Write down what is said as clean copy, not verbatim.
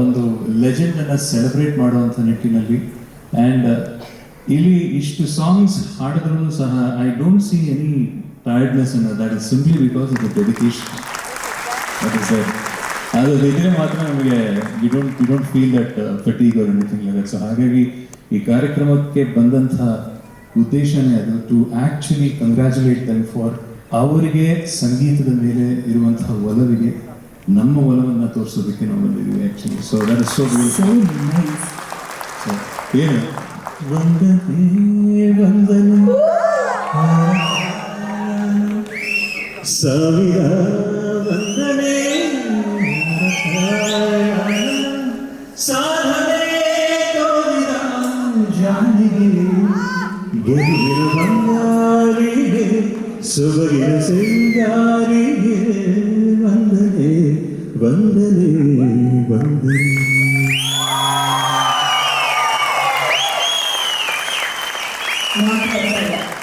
ಒಂದು ಲೆಜೆಂಡನ್ನು ಸೆಲೆಬ್ರೇಟ್ ಮಾಡುವಂಥ ನಿಟ್ಟಿನಲ್ಲಿ. ಆ್ಯಂಡ್ ಇಲ್ಲಿ ಇಷ್ಟು ಸಾಂಗ್ಸ್ ಹಾಡಿದ್ರೂ ಸಹ I don't see any tiredness in that is simply because of the dedication. That is ಅದು ಇದ್ರೆ ಮಾತ್ರ ನಮಗೆ you don't feel that fatigue or anything like that. So ಹಾಗಾಗಿ ಈ ಕಾರ್ಯಕ್ರಮಕ್ಕೆ ಬಂದಂಥ ಉದ್ದೇಶನೇ ಅದು, to actually congratulate them for ಅವರಿಗೆ ಸಂಗೀತದ ಮೇಲೆ ಇರುವಂತಹ ಒಲವಿಗೆ ನಮ್ಮ ಒಲವನ್ನು ತೋರಿಸೋದಕ್ಕೆ ನಾವು ಬಂದಿದ್ದೀವಿ actually. So that is so nice. So ಏನು ವಂದನೆ ವಂದನೆ ಸಾವಿರ ವಂದನೆ ಸಾಧನೆ ತೋರಿದ ಜಾನಿಗೆ ಗೆಲುವಿನ ಬಂಗಾರಿಗೆ ಸುಬಗಿನ ಸಿಂಗಾರಿಗೆ ವಂದನೆ ವಂದನೆ ವಂದನೆ. ಮಾತಾಡ್ತಾ ಇಲ್ಲ.